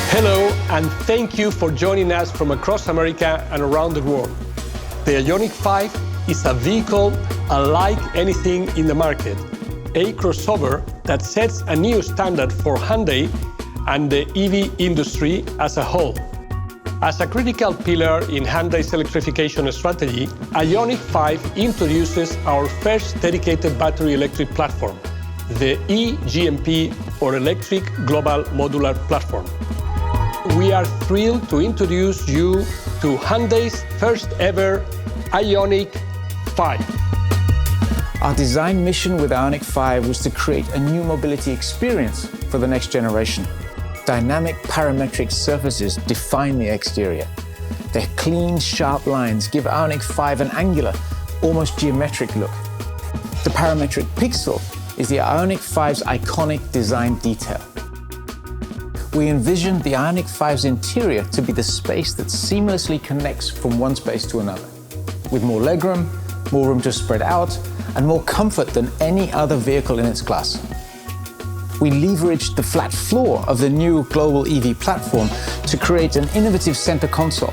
Hello, and thank you for joining us from across America and around the world. The Ioniq 5 is a vehicle unlike anything in the market, a crossover that sets a new standard for Hyundai and the EV industry as a whole. As a critical pillar in Hyundai's electrification strategy, Ioniq 5 introduces our first dedicated battery electric platform, the eGMP, or Electric Global Modular Platform. We are thrilled to introduce you to Hyundai's first ever Ioniq 5. Our design mission with Ioniq 5 was to create a new mobility experience for the next generation. Dynamic parametric surfaces define the exterior. Their clean, sharp lines give Ioniq 5 an angular, almost geometric look. The parametric pixel is the Ioniq 5's iconic design detail. We envisioned the Ioniq 5's interior to be the space that seamlessly connects from one space to another, with more legroom, more room to spread out, and more comfort than any other vehicle in its class. We leveraged the flat floor of the new global EV platform to create an innovative center console.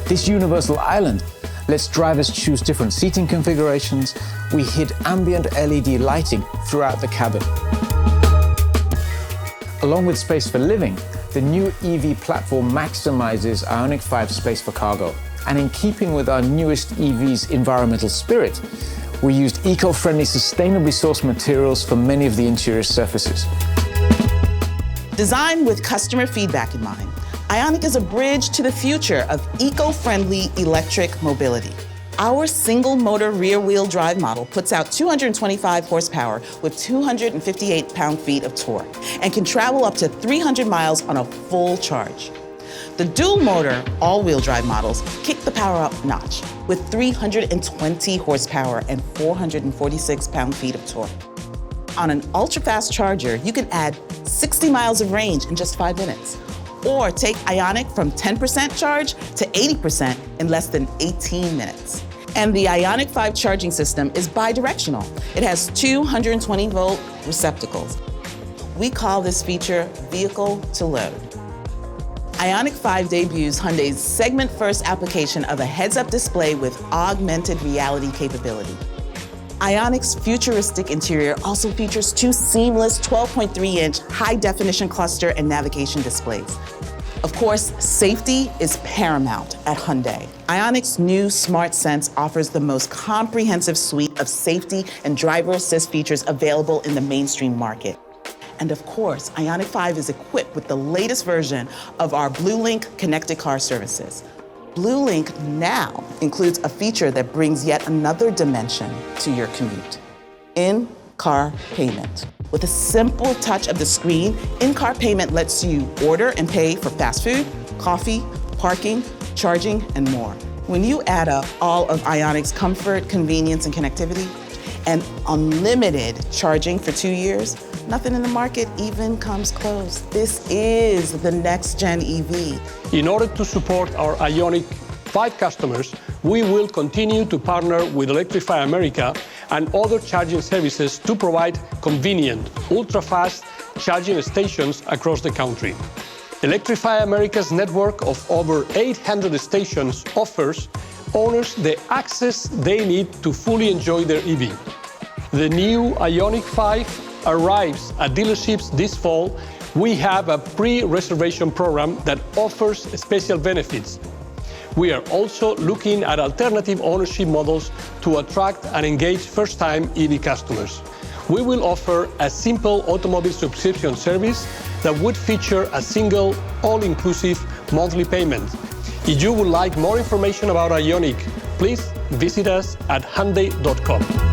This universal island lets drivers choose different seating configurations. We hid ambient LED lighting throughout the cabin. Along with space for living, the new EV platform maximizes Ioniq 5's space for cargo. And in keeping with our newest EV's environmental spirit, we used eco-friendly, sustainably sourced materials for many of the interior surfaces. Designed with customer feedback in mind, Ioniq is a bridge to the future of eco-friendly electric mobility. Our single-motor rear-wheel drive model puts out 225 horsepower with 258 pound-feet of torque and can travel up to 300 miles on a full charge. The dual-motor all-wheel drive models kick the power up a notch with 320 horsepower and 446 pound-feet of torque. On an ultra-fast charger, you can add 60 miles of range in just 5 minutes, or take Ioniq from 10% charge to 80% in less than 18 minutes. And the Ioniq 5 charging system is bi-directional. It has 220-volt receptacles. We call this feature vehicle to load. Ioniq 5 debuts Hyundai's segment-first application of a heads-up display with augmented reality capability. Ioniq's futuristic interior also features 2 seamless 12.3-inch high-definition cluster and navigation displays. Of course, safety is paramount at Hyundai. Ioniq's new Smart Sense offers the most comprehensive suite of safety and driver assist features available in the mainstream market. And of course, Ioniq 5 is equipped with the latest version of our BlueLink connected car services. BlueLink now includes a feature that brings yet another dimension to your commute: in-car payment. With a simple touch of the screen, in-car payment lets you order and pay for fast food, coffee, parking, charging, and more. When you add up all of Ioniq's comfort, convenience, and connectivity, and unlimited charging for 2 years, nothing in the market even comes close. This is the next-gen EV. In order to support our Ioniq 5 customers, we will continue to partner with Electrify America and other charging services to provide convenient, ultra-fast charging stations across the country. Electrify America's network of over 800 stations offers owners the access they need to fully enjoy their EV. The new Ioniq 5 arrives at dealerships this fall. We have a pre-reservation program that offers special benefits. We are also looking at alternative ownership models to attract and engage first-time EV customers. We will offer a simple Automotive subscription service that would feature a single, all-inclusive monthly payment. If you would like more information about Ioniq, please visit us at Hyundai.com.